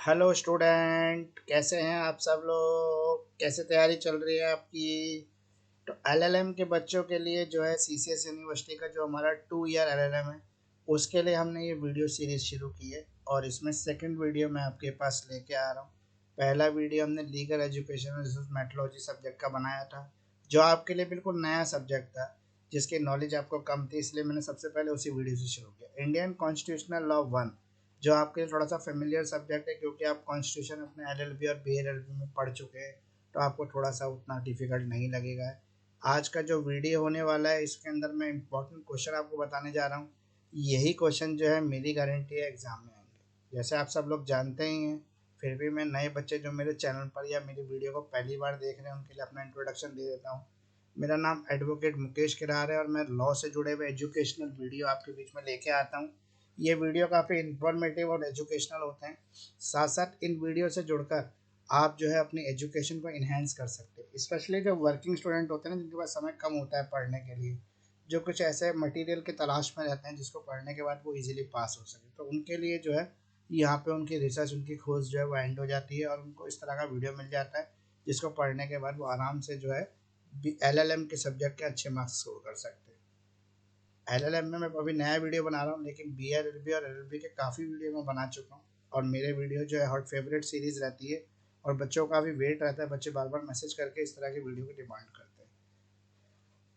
Hello student, कैसे हैं आप सब लोग? कैसे तैयारी चल रही है आपकी? तो एलएलएम के बच्चों के लिए जो है सीसीएस यूनिवर्सिटी का जो हमारा 2 ईयर एलएलएम है, उसके लिए हमने ये वीडियो सीरीज शुरू की है। और इसमें सेकंड वीडियो मैं आपके पास लेके आ रहा हूँ। पहला वीडियो हमने legal education resource metrology subject का बनाया था, जो आपके लिए बिल्कुल नया सब्जेक्ट था, जिसकी नॉलेज आपको कम थी, इसलिए मैंने सबसे पहले उसी वीडियो से शुरू किया। इंडियन कॉन्स्टिट्यूशनल लॉ 1, जो आपके लिए थोड़ा सा फेमिलियर सब्जेक्ट है, क्योंकि आप कॉन्स्टिट्यूशन अपने एलएलबी और बीएलएलबी में पढ़ चुके हैं, तो आपको थोड़ा सा उतना डिफिकल्ट नहीं लगेगा। आज का जो वीडियो होने वाला है, इसके अंदर मैं इंपॉर्टेंट क्वेश्चन आपको बताने जा रहा हूँ। यही क्वेश्चन जो है मेरी गारंटी है एग्जाम में आएंगे, जैसे आप सब लोग जानते ही हैं। फिर भी मैं नए बच्चे जो मेरे चैनल पर या मेरी वीडियो को पहली बार देख रहे हैं, उनके लिए अपना इंट्रोडक्शन दे देता हूँ। मेरा नाम एडवोकेट मुकेश किरार है और मैं लॉ से जुड़े हुए एजुकेशनल वीडियो आपके बीच में लेके आता हूँ। ये वीडियो काफ़ी इंफॉर्मेटिव और एजुकेशनल होते हैं। साथ साथ इन वीडियो से जुड़कर आप जो है अपनी एजुकेशन को इन्हेंस कर सकते हैं, स्पेशली जो वर्किंग स्टूडेंट होते हैं ना, जिनके पास समय कम होता है पढ़ने के लिए, जो कुछ ऐसे मटेरियल के तलाश में रहते हैं जिसको पढ़ने के बाद वो इजीली पास हो सके, तो उनके लिए जो है यहाँ पे उनकी रिसर्च, उनकी खोज जो है वो एंड हो जाती है और उनको इस तरह का वीडियो मिल जाता है, जिसको पढ़ने के बाद वो आराम से जो है एलएलएम के सब्जेक्ट के अच्छे मार्क्स स्कोर कर सकते हैं। एलएलएम में मैं अभी नया वीडियो बना रहा हूँ, लेकिन बीएलएलबी और एलएलबी के काफ़ी वीडियो मैं बना चुका हूँ। और मेरे वीडियो जो है हॉट फेवरेट सीरीज़ रहती है और बच्चों का भी वेट रहता है, बच्चे बार बार मैसेज करके इस तरह की वीडियो की डिमांड करते हैं।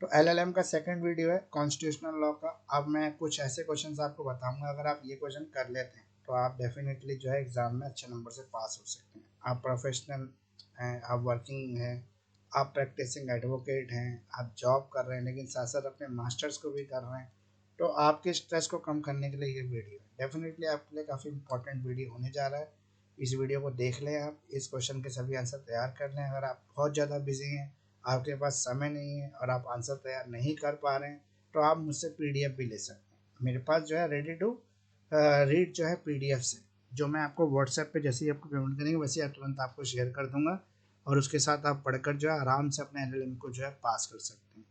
तो एलएलएम का सेकंड वीडियो है कॉन्स्टिट्यूशनल लॉ का। अब मैं कुछ ऐसे क्वेश्चंस आपको बताऊंगा, अगर आप ये क्वेश्चन कर लेते हैं तो आप डेफिनेटली जो है एग्ज़ाम में अच्छे नंबर से पास हो सकते हैं। आप प्रोफेशनल हैं, आप वर्किंग हैं, आप प्रैक्टिसिंग एडवोकेट हैं, आप जॉब कर रहे हैं लेकिन साथ साथ अपने मास्टर्स को भी कर रहे हैं, तो आपके स्ट्रेस को कम करने के लिए ये वीडियो डेफिनेटली आपके लिए काफ़ी इंपॉर्टेंट वीडियो होने जा रहा है। इस वीडियो को देख लें, आप इस क्वेश्चन के सभी आंसर तैयार कर लें। अगर आप बहुत ज़्यादा बिजी हैं, आपके पास समय नहीं है और आप आंसर तैयार नहीं कर पा रहे हैं, तो आप मुझसे पीडीएफ भी ले सकते हैं। मेरे पास जो है रेडी टू रीड जो है पीडीएफ से, जो मैं आपको व्हाट्सएप पे जैसे ही आपको पेमेंट करेंगे वैसे ही तुरंत आपको शेयर कर दूंगा, और उसके साथ आप पढ़कर जो है आराम से अपने एलएलएम को जो है पास कर सकते हैं।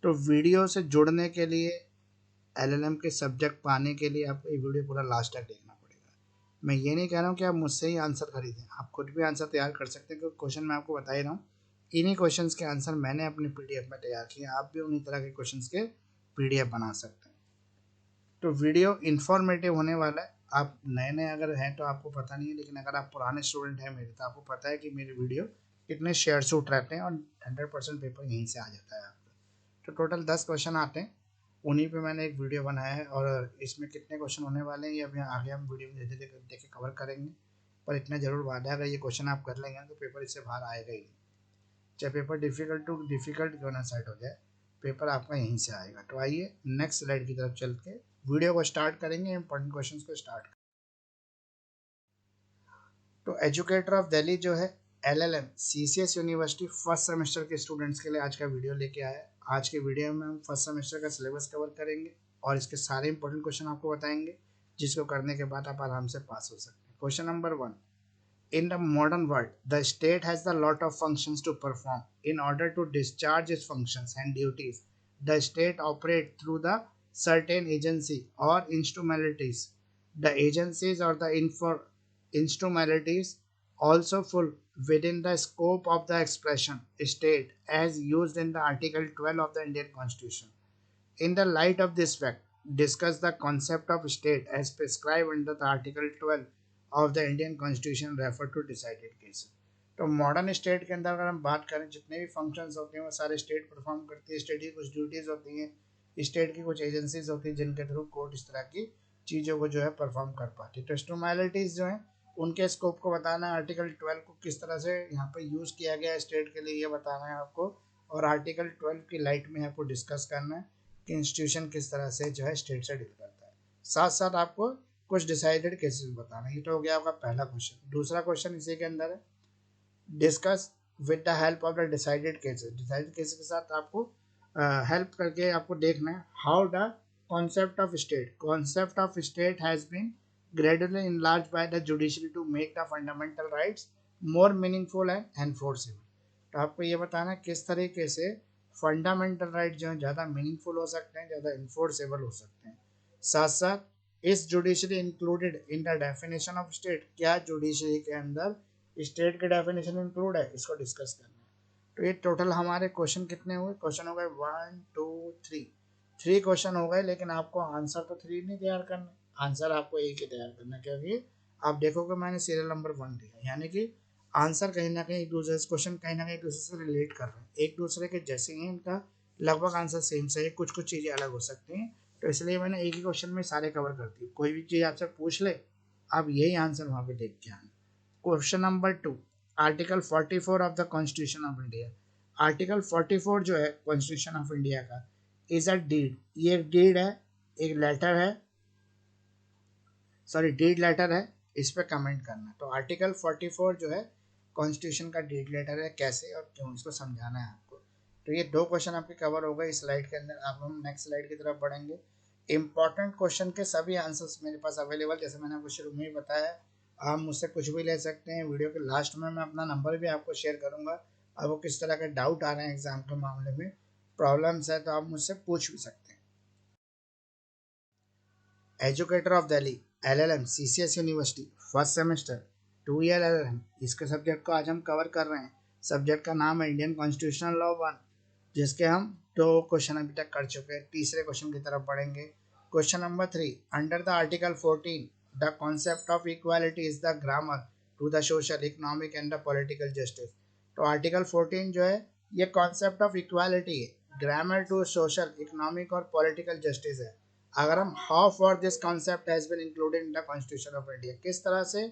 तो वीडियो से जुड़ने के लिए, एलएलएम के सब्जेक्ट पाने के लिए आपको ये वीडियो पूरा लास्ट तक देखना पड़ेगा। मैं ये नहीं कह रहा हूँ कि आप मुझसे ही आंसर खरीदें, आप खुद भी आंसर तैयार कर सकते हैं, क्योंकि क्वेश्चन मैं आपको बता ही रहा हूँ। इन्हीं क्वेश्चंस के आंसर मैंने अपने पीडीएफ में तैयार किए, आप भी उन्हीं तरह के क्वेश्चंस के पीडीएफ बना सकते हैं। तो वीडियो इन्फॉर्मेटिव होने वाला है। आप नए नए अगर हैं तो आपको पता नहीं है, लेकिन अगर आप पुराने स्टूडेंट हैं मेरे, तो आपको पता है कि मेरे वीडियो कितने शेयर शूट रहते हैं और 100% पेपर यहीं से आ जाता है आपका। तो टोटल 10 क्वेश्चन आते हैं, उन्हीं पे मैंने एक वीडियो बनाया है, और इसमें कितने क्वेश्चन होने वाले हैं ये अभी आगे हम वीडियो में धीरे धीरे देखे कवर करेंगे। पर इतना जरूर वादा है, अगर ये क्वेश्चन आप कर लेंगे तो पेपर इससे बाहर आएगा ही नहीं। चाहे पेपर डिफिकल्ट टू डिफिकल्ट क्यों ना सेट हो जाए, पेपर आपका यहीं से आएगा। तो आइए नेक्स्ट स्लाइड की तरफ चल के वीडियो को स्टार्ट करेंगे, इंपॉर्टेंट क्वेश्चन को स्टार्ट। तो एजुकेटर ऑफ दिल्ली जो है LLM CCS university first semester के स्टूडेंट्स के लिए आज का वीडियो लेके आया है। आज के वीडियो में हम फर्स्ट सेमेस्टर का सिलेबस कवर करेंगे और इसके सारे इंपॉर्टेंट क्वेश्चन आपको बताएंगे, जिसको करने के बाद आप आराम से पास हो सकते हैं। Question number 1, in the modern world, the state has a lot of functions to perform. In order to discharge its functions and duties, the state operates through the certain agency or instrumentalities. The agencies or the instrumentalities also fall within the scope of the expression state as used in the Article 12 of the Indian Constitution. In the light of this fact, discuss the concept of state as prescribed under the Article 12 of the Indian Constitution refer to decided cases. तो modern state के अंदर अगर हम बात करें, जितने भी functions होते हैं वो सारे स्टेट परफॉर्म करती है। स्टेट की कुछ ड्यूटीज़ होती हैं, स्टेट की कुछ एजेंसीज होती हैं जिनके थ्रू कोर्ट इस तरह की चीज़ों को जो है परफॉर्म कर पाती है। तो इंस्ट्रूमेंटलिटीज़ जो हैं उनके स्कोप को बताना है, आर्टिकल 12 को किस तरह से यहाँ पर यूज़ किया गया है स्टेट के लिए ये बताना है आपको, और आर्टिकल 12 की लाइट में आपको डिस्कस करना है कि इंस्टीट्यूशन किस तरह से जो है स्टेट से डील करता है। साथ साथ आपको कुछ डिसाइडेड केसेस बताना है। ये तो हो गया आपका पहला क्वेश्चन। दूसरा क्वेश्चन इसी के अंदर है, discuss with the help of the decided cases. Decided cases के साथ आपको हेल्प करके आपको देखना है how the concept of state has been gradually enlarged by the judiciary to make the fundamental rights more meaningful and enforceable। तो आपको ये बताना है किस तरीके से फंडामेंटल राइट जो है ज़्यादा मीनिंगफुल हो सकते हैं, ज़्यादा इन्फोर्सेबल हो सकते हैं। साथ साथ इस judiciary included in the definition of state, क्या जुडिशरी के अंदर स्टेट के डेफिनेशन इंक्लूड है, इसको डिस्कस करना है। तो ये टोटल हमारे क्वेश्चन कितने हुए, क्वेश्चन हो गए 1 2 3, 3 क्वेश्चन हो गए, लेकिन आपको आंसर तो 3 नहीं तैयार करना, आंसर आपको एक ही तैयार करना है, क्योंकि आप देखोगे मैंने सीरियल नंबर 1 दिया, यानी कि आंसर कहीं ना कहीं एक दूसरे से, क्वेश्चन कहीं ना कहीं एक दूसरे से रिलेट कर रहे हैं, एक दूसरे के जैसे ही इनका लगभग आंसर सेम से है, कुछ कुछ चीज़ें अलग हो सकती हैं, तो इसलिए मैंने एक ही क्वेश्चन में सारे कवर कर दिए। कोई भी चीज़ आपसे पूछ ले, आप यही आंसर वहाँ पे देख के आना। Question number 2, article 44 of the constitution of India. Article 44 जो है कॉन्स्टिट्यूशन ऑफ इंडिया का, इज अ डीड, ये एक डीड है, एक लेटर है, सॉरी डीड लेटर है, इस पे कमेंट करना है। तो आर्टिकल 44 जो है कॉन्स्टिट्यूशन का डीड लेटर है, कैसे और क्यों, इसको समझाना है आपको। तो ये 2 क्वेश्चन आपके कवर हो गए इस स्लाइड के अंदर। अब हम नेक्स्ट स्लाइड की तरफ बढ़ेंगे। इंपॉर्टेंट क्वेश्चन के सभी आंसर्स मेरे पास अवेलेबल, जैसे मैंने आपको शुरू में ही बताया, आप मुझसे कुछ भी ले सकते हैं। वीडियो के लास्ट में मैं अपना नंबर भी आपको शेयर करूंगा। आपको किस तरह के डाउट आ रहे हैं एग्जाम के मामले में, प्रॉब्लम्स है, तो आप मुझसे पूछ भी सकते हैं। Educator of Delhi, LLM, CCS university, first semester, 2 year LLM, इसके सब्जेक्ट को आज हम कवर कर रहे हैं। सब्जेक्ट का नाम है इंडियन कॉन्स्टिट्यूशनल लॉ 1, जिसके हम 2 क्वेश्चन अभी तक कर चुके हैं। तीसरे क्वेश्चन की तरफ बढ़ेंगे। Question number 3, under the article 14 the concept of equality is the grammar to the social economic and the political justice. तो आर्टिकल 14 जो है ये कॉन्सेप्ट ऑफ इक्वालिटी है, ग्रामर टू सोशल इकोनॉमिक और पॉलिटिकल जस्टिस है। अगर हम how far this concept has been included in the constitution of India, किस तरह से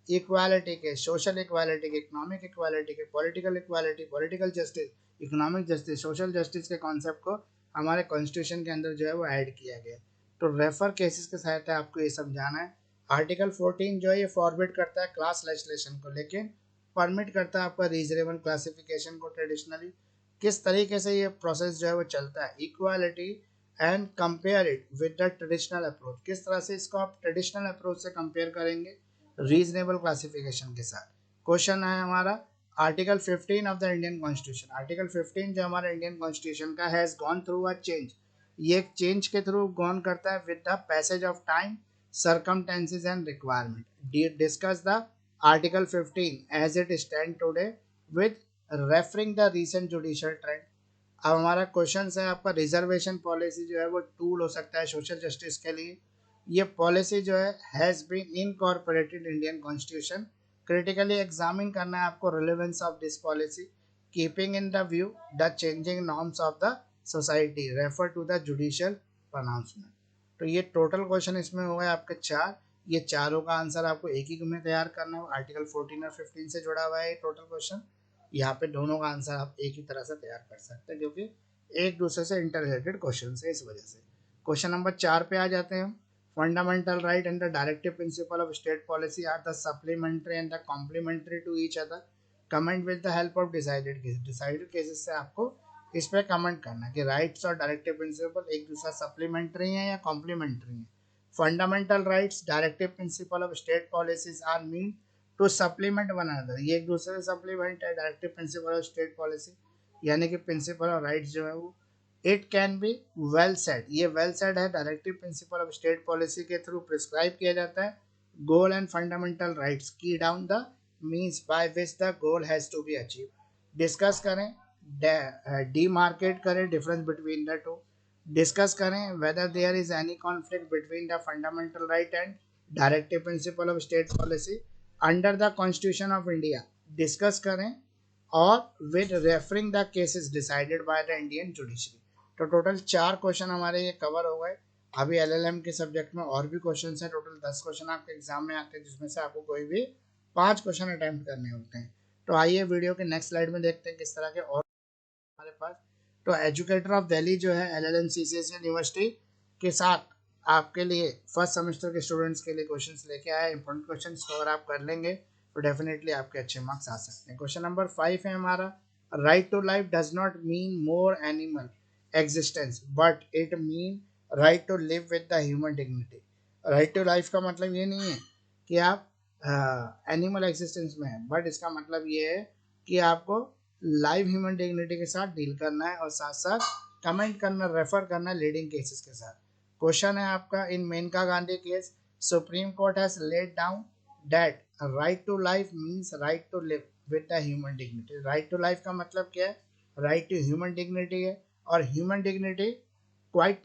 इक्वालिटी के, सोशल इक्वालिटी के, इकोनॉमिक इक्वालिटी के, political equality, political justice, economic justice, social justice के कॉन्सेप्ट को हमारे कॉन्स्टिट्यूशन के अंदर जो है वो ऐड किया गया। तो रेफर केसेस के सहायता आपको ये समझाना है। आर्टिकल 14 जो है ये फॉरबिड करता है क्लास लेजिस्लेशन को, लेकिन परमिट करता है आपका रीजनेबल क्लासिफिकेशन को। ट्रेडिशनली किस तरीके से ये प्रोसेस जो है वो चलता है, equality and compare it with the traditional approach, किस तरह से इसको आप ट्रेडिशनल अप्रोच से कंपेयर करेंगे रीजनेबल क्लासिफिकेशन के साथ। क्वेश्चन है हमारा article 15 of the Indian constitution. Article 15 जो हमारा इंडियन कॉन्स्टिट्यूशन का has gone through a change, ये एक चेंज के थ्रू गॉन करता है with the passage of time, circumstances and requirement. Discuss the Article 15 as it stand today with referring the recent judicial trend. अब हमारा question है आपका, रिजर्वेशन पॉलिसी जो है वो टूल हो सकता है सोशल जस्टिस के लिए। ये पॉलिसी जो है has been incorporated Indian constitution. Critically examine करना है आपको relevance of this policy, keeping in the view the changing norms of the society, refer to the judicial pronouncement. तो ये टोटल क्वेश्चन इसमें हो गए आपके 4। ये चारों का आंसर आपको एक ही में तैयार करना है। आर्टिकल 14 और 15 से जुड़ा हुआ है ये टोटल क्वेश्चन। यहाँ पे दोनों का आंसर आप एक ही तरह से तैयार कर सकते हैं, क्योंकि एक दूसरे से इंटर रिलेटेड क्वेश्चन है, इस वजह से। क्वेश्चन नंबर 4 पे आ जाते हैं हम। Fundamental right and the directive principle of state policy are the supplementary and the complementary to each other. Comment with the help of decided cases. Decided cases से आपको इस पर कमेंट करना है कि राइट्स और डायरेक्टिव प्रिंसिपल एक दूसरा सप्लीमेंट्री है या कॉम्प्लीमेंट्री है। Fundamental rights, directive principle of state policies are mean to supplement one another, ये एक दूसरे से सप्लीमेंट है। Directive principle of state policy यानी कि प्रिंसिपल और राइट्स जो है वो, it can be well set, ये वेल सेट है। Directive principle of state policy के थ्रू प्रिस्क्राइब किया जाता है गोल एंड फंडामेंटल राइट्स, की down the means by which the goal has to be achieve. Discuss करें, डीमार्केट करें difference between the two. Discuss करें whether there is any conflict between the fundamental right and directive principle of state policy under the constitution of India. Discuss करें और with referring the cases decided by the Indian judiciary. तो total 4 question हमारे ये cover हो गए। अभी LLM के subject में और भी क्वेश्चन हैं, टोटल 10 क्वेश्चन आपके एग्जाम में आते हैं, जिसमें से आपको कोई भी 5 क्वेश्चन अटेम्प्ट करने होते हैं। तो आइए वीडियो के नेक्स्ट स्लाइड में देखते हैं किस तरह के और हमारे पास। तो एजुकेटर ऑफ दिल्ली जो है एलएलएम सीसीएस यूनिवर्सिटी के साथ आपके लिए फर्स्ट सेमेस्टर के स्टूडेंट्स के लिए क्वेश्चंस लेके आया। इंपॉर्टेंट क्वेश्चंस को अगर आप कर लेंगे तो डेफिनेटली आपके अच्छे मार्क्स आ सकते हैं। क्वेश्चन नंबर 5 है हमारा, right to life does not mean more animal existence but it mean right to live with the human dignity. Right to life का मतलब ये नहीं है कि आप एनिमल एग्जिस्टेंस में है, बट इसका मतलब ये है कि आपको लाइव ह्यूमन डिग्निटी के साथ डील करना है और साथ साथ कमेंट करना, रेफर करना लीडिंग केसेस के साथ। क्वेश्चन है आपका, in Maneka Gandhi case supreme court has laid down that right to life means right to live with the human dignity. Right to life का मतलब क्या है? राइट टू ह्यूमन डिग्निटी है, और human dignity quite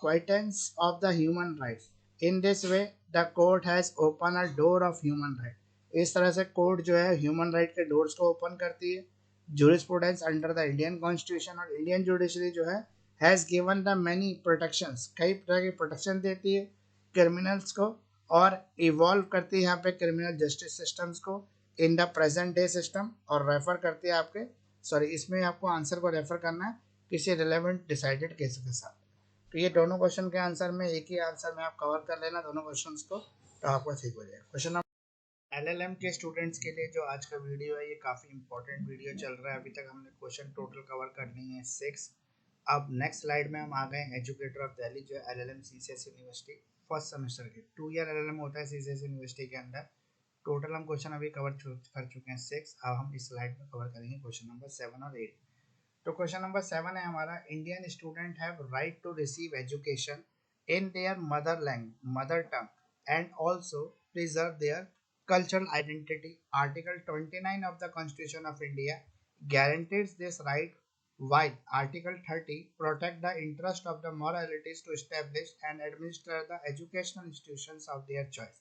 quietance of the human rights. In this way, the court has opened a door of human right. इस तरह से court जो है ह्यूमन राइट के डोर्स को ओपन करती है। Jurisprudence under the Indian constitution, और इंडियन जुडिशरी जो है has given the many protections, कई तरह की प्रोटेक्शन देती है क्रिमिनल्स को, और इवॉल्व करती है यहाँ पे क्रिमिनल जस्टिस सिस्टम्स को इन द प्रेजेंट डे सिस्टम, और रेफर करती है आपके, सॉरी इसमें आपको आंसर को रेफर करना है किसी रिलेवेंट डिसाइडेड केस के साथ। तो ये दोनों क्वेश्चन के आंसर में एक ही आंसर में आप कवर कर लेना दोनों क्वेश्चंस को, तो आपको ठीक हो जाएगा। क्वेश्चन नंबर एलएलएम के स्टूडेंट्स के लिए जो आज का वीडियो है ये काफ़ी इंपॉर्टेंट वीडियो चल रहा है। अभी तक हमने क्वेश्चन टोटल कवर कर लिए हैं 6। अब नेक्स्ट स्लाइड में हम आ गए एजुकेटर ऑफ दिल्ली जो है LLM CCS university first semester के 2 ईयर एलएलएम होता है सीसीएस यूनिवर्सिटी के अंदर। टोटल हम क्वेश्चन अभी कवर कर चुके हैं 6। अब हम इस स्लाइड में कवर करेंगे क्वेश्चन नंबर 7 और 8। तो क्वेश्चन नंबर 7 है हमारा, Indian student have right to receive education in their mother tongue and also preserve their cultural identity. Article 29 of the Constitution of India guarantees this right, while Article 30 protect the interest of the moralities to establish and administer the educational institutions of their choice.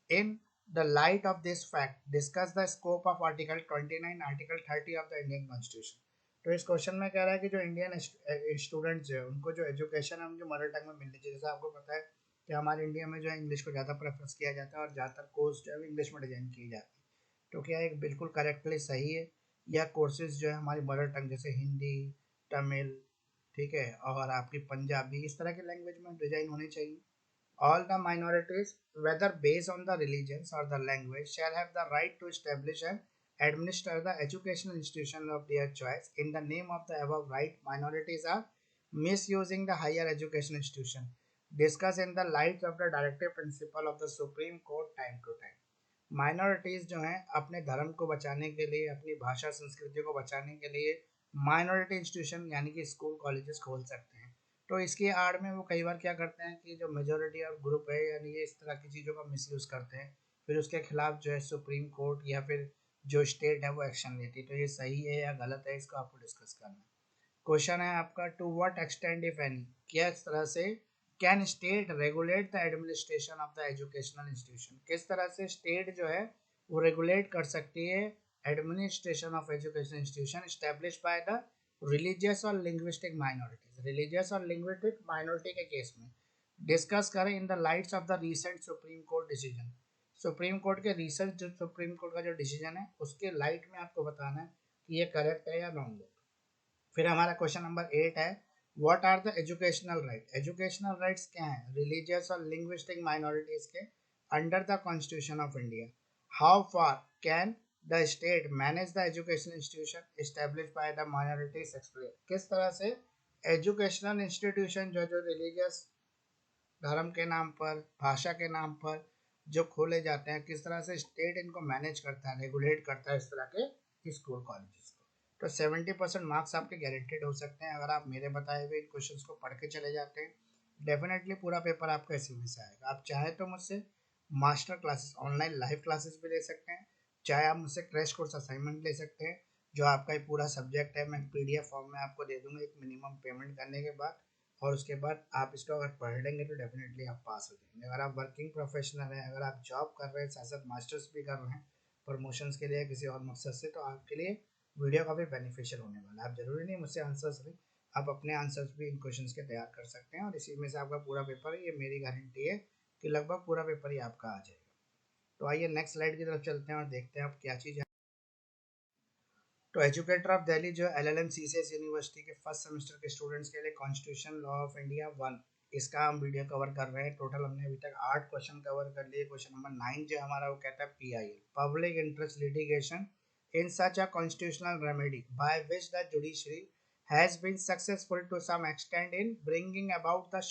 In the light of this fact, discuss the scope of Article 29, Article 30 of the Indian Constitution. तो इस question में कह रहा है कि जो Indian students जो है उनको जो एजुकेशन है उनकी मदर टंग में मिलनी चाहिए। जैसा आपको पता है कि हमारे इंडिया में जो है इंग्लिश को ज़्यादा प्रेफरेंस किया जाता है और ज़्यादातर कोर्स जो है इंग्लिश में डिजाइन किए जाते हैं। तो क्या एक बिल्कुल करेक्टली सही है, या कोर्सेज जो है हमारी मदर टंग जैसे हिंदी, तमिल, ठीक है, और आपकी पंजाबी, इस तरह की लैंग्वेज में डिजाइन होनी चाहिए। All the minorities, whether based on the religions or the language, shall have the right to establish and administer the educational institution of their choice. In the name of the above right, minorities are misusing the higher education institution. Discuss in the light of the directive principle of the Supreme Court time to time. Minorities जो हैं अपने धर्म को बचाने के लिए, अपनी भाषा संस्कृति को बचाने के लिए माइनॉरिटी इंस्टीट्यूशन यानी कि स्कूल कॉलेजेस खोल सकते हैं। तो इसके आड़ में वो कई बार क्या करते हैं कि जो मेजोरिटी ऑफ ग्रुप है यानी ये इस तरह की चीज़ों का मिसयूज़ करते हैं, फिर उसके खिलाफ जो है सुप्रीम कोर्ट या फिर जो स्टेट है वो एक्शन लेती है। तो ये सही है या गलत है, इसको आपको डिस्कस करना है। क्वेश्चन है आपका, to what extent if any, किस तरह से can state regulate the administration of the educational institution, किस तरह से स्टेट जो है वो रेगुलेट कर सकती है administration of education institution establish by the religious और लिंग्विस्टिक माइनॉरिटीज। रिलीजियस और लिंग्विस्टिक माइनॉरिटी के केस में डिस्कस करें in the lights off the recent supreme court decision. Supreme court के रिसेंट जो सुप्रीम कोर्ट का जो डिसीजन है उसके लाइट में आपको बताना है कि ये करेक्ट है या रॉन्ग है। फिर हमारा क्वेश्चन नंबर 8 है, what are the educational right. Educational rights क्या हैं रिलीजियस और लिंग्विस्टिक माइनॉरिटीज के under the constitution of India. How far can the state manage the education institution establish by the minorities explain, किस तरह से educational institution जो religious धर्म के नाम पर, भाषा के नाम पर जो खोले जाते हैं, किस तरह से स्टेट इनको मैनेज करता है, रेगुलेट करता है इस तरह के स्कूल कॉलेजेस को। तो 70% मार्क्स आपके गारंटेड हो सकते हैं अगर आप मेरे बताए हुए इन क्वेश्चंस को पढ़ के चले जाते हैं। डेफिनेटली पूरा पेपर आपका इसी में से आएगा। आप चाहे तो मुझसे master classes, online live classes भी ले सकते हैं, चाहे आप मुझसे क्रैश कोर्स असाइनमेंट ले सकते हैं। जो आपका ये पूरा सब्जेक्ट है मैं PDF फॉर्म में आपको दे दूंगा एक मिनिमम पेमेंट करने के बाद, और उसके बाद आप इसको अगर पढ़ लेंगे तो डेफिनेटली आप पास हो जाएंगे। अगर आप वर्किंग प्रोफेशनल हैं, अगर आप जॉब कर रहे हैं, साथ साथ मास्टर्स भी कर रहे हैं प्रमोशंस के लिए किसी और मकसद से, तो आपके लिए वीडियो काफ़ी बेनिफिशियल होने वाला है। आप जरूरी नहीं मुझसे आंसर्स दें, आप अपने आंसर्स भी इन क्वेश्चंस के तैयार कर सकते हैं और इसी में से आपका पूरा पेपर है, ये मेरी गारंटी है कि लगभग पूरा पेपर ही आपका आ जाएगा। तो आइए नेक्स्ट स्लाइड की तरफ चलते हैं और देखते हैं आप क्या चीज़ है। तो एजुकेटर ऑफ दिल्ली जो LLM CCS यूनिवर्सिटी के फर्स्ट सेमेस्टर के स्टूडेंट्स के लिए कॉन्स्टिट्यूशन लॉ ऑफ इंडिया 1, इसका हम वीडियो कवर कर रहे हैं। टोटल हमने अभी तक 8 क्वेश्चन कवर कर लिए। क्वेश्चन नंबर 9 जो हमारा वो कहता है PIL, public interest litigation in such a constitutional remedy by which the judiciary has been successful to some extent in bringing about the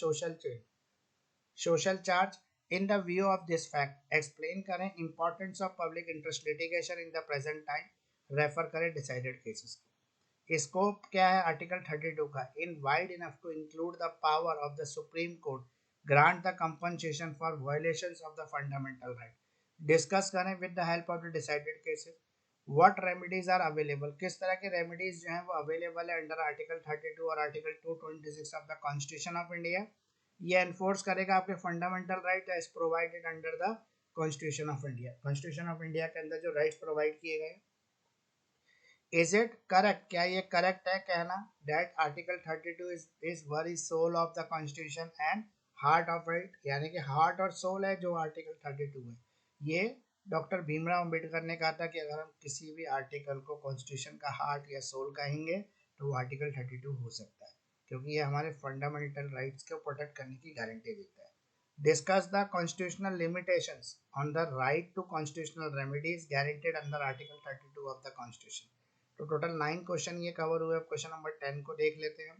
social charge. In the view of this fact explain करें importance of public interest litigation in the present time, refer करें decided cases को। Scope क्या है article 32 का, in wide enough to include the power of the supreme court grant the compensation for violations of the fundamental right. Discuss करें with the help of the decided cases, what remedies are available, किस तरह के remedies जो हैं वो available है under article 32 और article 226 of the constitution of India. ये एनफोर्स करेगा आपके fundamental right as provided under the constitution of India. Constitution of India के अंदर जो राइट्स प्रोवाइड किए गए, इज इट करेक्ट, क्या ये करेक्ट है कहना that article 32 is very soul of the constitution and heart of it, यानी कि हार्ट और सोल है जो आर्टिकल 32 है। ये डॉक्टर भीमराव अंबेडकर ने कहा था कि अगर हम किसी भी आर्टिकल को कॉन्स्टिट्यूशन का हार्ट या सोल कहेंगे तो वो आर्टिकल 32 हो सकता है, क्योंकि ये हमारे फंडामेंटल राइट्स को प्रोटेक्ट करने की गारंटी देता है। Discuss the constitutional limitations on the right to constitutional remedies guaranteed under article 32 of the constitution. तो टोटल 9 क्वेश्चन ये कवर हुए। क्वेश्चन नंबर 10 को देख लेते हैं।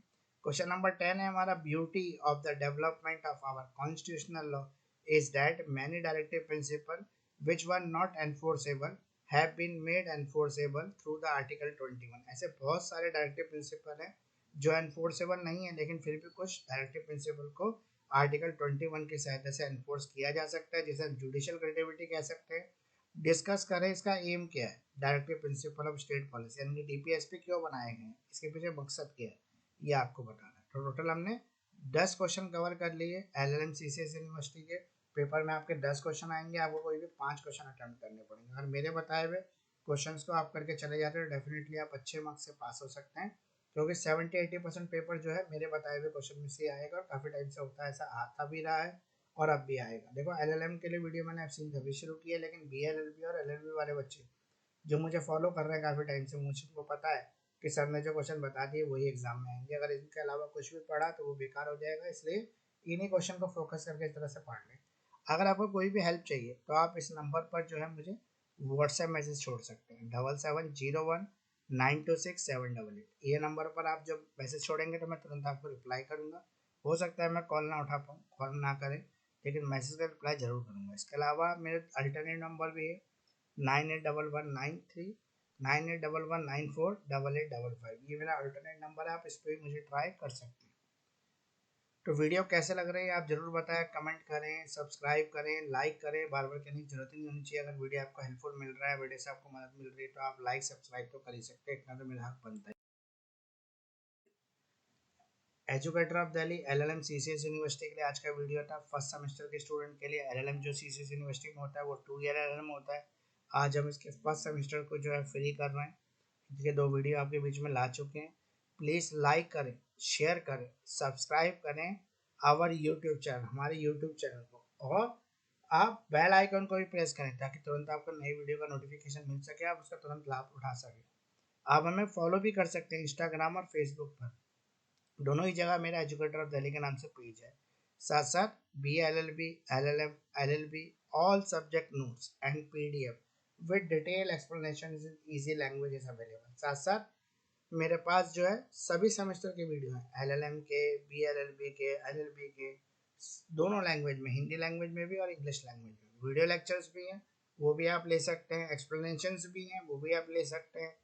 क्वेश्चन नंबर 10 है हमारा, beauty of the development of our constitutional law is that many directive principle which were not enforceable have been made enforceable through the article 21। ऐसे बहुत सारे डायरेक्टिव प्रिंसिपल हैं जो एनफोर्सेबल नहीं है, लेकिन फिर भी कुछ डायरेक्टिव प्रिंसिपल को आर्टिकल 21 की सहायता से एनफोर्स किया जा सकता है, जिसे जुडिशियल क्रेडिबिलिटी कह सकते हैं। डिस्कस करें इसका एम क्या है, directive principle of state policy, यानी कि डीपीएसपी क्यों बनाए गए हैं, इसके पीछे मकसद क्या है, ये आपको बताना है। तो टोटल हमने 10 क्वेश्चन कवर कर लिए एलएलएम सीसीएस यूनिवर्सिटी के। पेपर में आपके 10 क्वेश्चन आएंगे, आपको कोई भी 5 क्वेश्चन अटेम्प्ट करने पड़ेंगे। अगर मेरे बताए हुए क्वेश्चंस को आप करके चले जाते हैं तो डेफिनेटली आप अच्छे मार्क्स से पास हो सकते हैं, क्योंकि 70-80% पेपर जो है मेरे बताए हुए क्वेश्चन में से आएगा, और काफ़ी टाइम से होता है ऐसा, आता भी रहा है और अब भी आएगा। देखो एलएलएम के लिए वीडियो मैंने अब तभी शुरू की है, लेकिन बीएलएलबी और एलएलबी वाले बच्चे जो मुझे फॉलो कर रहे हैं काफ़ी टाइम से, मुझे को पता है कि सर ने जो क्वेश्चन बता दिए वही एग्जाम में आएंगे। अगर इनके अलावा कुछ भी पढ़ा तो वो बेकार हो जाएगा, इसलिए इन्हीं क्वेश्चन को फोकस करके इस तरह से पढ़ लें। अगर आपको कोई भी हेल्प चाहिए तो आप इस नंबर पर जो है मुझे व्हाट्सएप मैसेज छोड़ सकते हैं, 7701926788। ये नंबर पर आप जब मैसेज छोड़ेंगे तो मैं तुरंत आपको रिप्लाई करूँगा। हो सकता है मैं कॉल ना उठा पाऊँ, कॉल ना करें, लेकिन मैसेज का रिप्लाई जरूर करूँगा। इसके अलावा मेरे अल्टरनेट नंबर भी है 9811939811948855। ये मेरा अल्टरनेट नंबर है, आप इस पर भी मुझे ट्राई कर सकते हैं। तो वीडियो कैसे लग रही है आप जरूर बताएं, कमेंट करें, सब्सक्राइब करें, लाइक करें। बार बार कहने की जरूरत ही नहीं होनी चाहिए। अगर वीडियो आपको हेल्पफुल मिल रहा है, वीडियो से आपको मदद मिल रही है, तो आप लाइक सब्सक्राइब तो कर ही सकते हैं, इतना तो मेरा हक बनता है। Educator of Delhi LLM CCS university के लिए आज का वीडियो था। फर्स्ट सेमेस्टर के स्टूडेंट के लिए एलएलएम जो सीसीएस यूनिवर्सिटी में होता है वो 2 ईयर एलएलएम होता है। आज हम इसके फर्स्ट सेमेस्टर को जो है फ्री कर रहे हैं। ये 2 वीडियो आपके बीच में ला चुके हैं। प्लीज़ लाइक करें, शेयर करें, सब्सक्राइब करें आवर यूट्यूब चैनल, हमारे यूट्यूब चैनल को, और आप बेल आइकन को भी प्रेस करें ताकि तुरंत आपको नई वीडियो का नोटिफिकेशन मिल सके, आप उसका तुरंत लाभ उठा सकें। आप हमें फॉलो भी कर सकते हैं इंस्टाग्राम और फेसबुक पर, दोनों ही जगह मेरा एजुकेटर ऑफ दिल्ली के नाम से पेज है। साथ साथ BLLB, LLM, LLB all subject notes and PDF with detail explanation in easy language is available. साथ साथ मेरे पास जो है सभी सेमेस्टर के वीडियो हैं, LLM के, BLLB के, LLB के, दोनों लैंग्वेज में, हिंदी लैंग्वेज में भी और इंग्लिश लैंग्वेज में। वीडियो लेक्चर्स भी हैं, वो भी आप ले सकते हैं, एक्सप्लेनेशंस भी हैं, वो भी आप ले सकते हैं।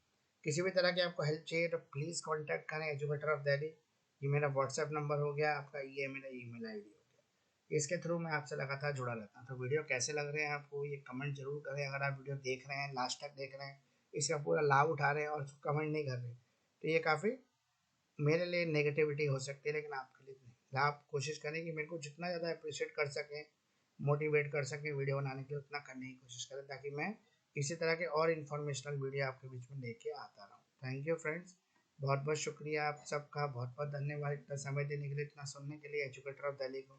किसी भी तरह की आपको हेल्प चाहिए तो प्लीज़ कॉन्टैक्ट करें एजुकेटर ऑफ दिल्ली। ये मेरा व्हाट्सएप नंबर हो गया आपका, ये मेरा ईमेल आईडी हो गया, इसके थ्रू मैं आपसे लगातार जुड़ा रहता हूँ। तो वीडियो कैसे लग रहे हैं आपको ये कमेंट जरूर करें। अगर आप वीडियो देख रहे हैं, लास्ट तक देख रहे हैं, इसका पूरा लाभ उठा रहे हैं और कमेंट नहीं कर रहे, तो ये काफ़ी मेरे लिए नेगेटिविटी हो सकती है, लेकिन आपके लिए नहीं। आप कोशिश करें कि मेरे को जितना ज़्यादा अप्रिशिएट कर सकें, मोटिवेट कर सकें वीडियो बनाने के लिए, उतना करने की कोशिश करें, ताकि मैं इसी तरह के और इन्फॉर्मेशनल वीडियो आपके बीच में लेके आता रहूँ। थैंक यू फ्रेंड्स, बहुत बहुत शुक्रिया आप सबका, बहुत बहुत धन्यवाद इतना समय देने के लिए, इतना सुनने के लिए एजुकेटर ऑफ दिल्ली को।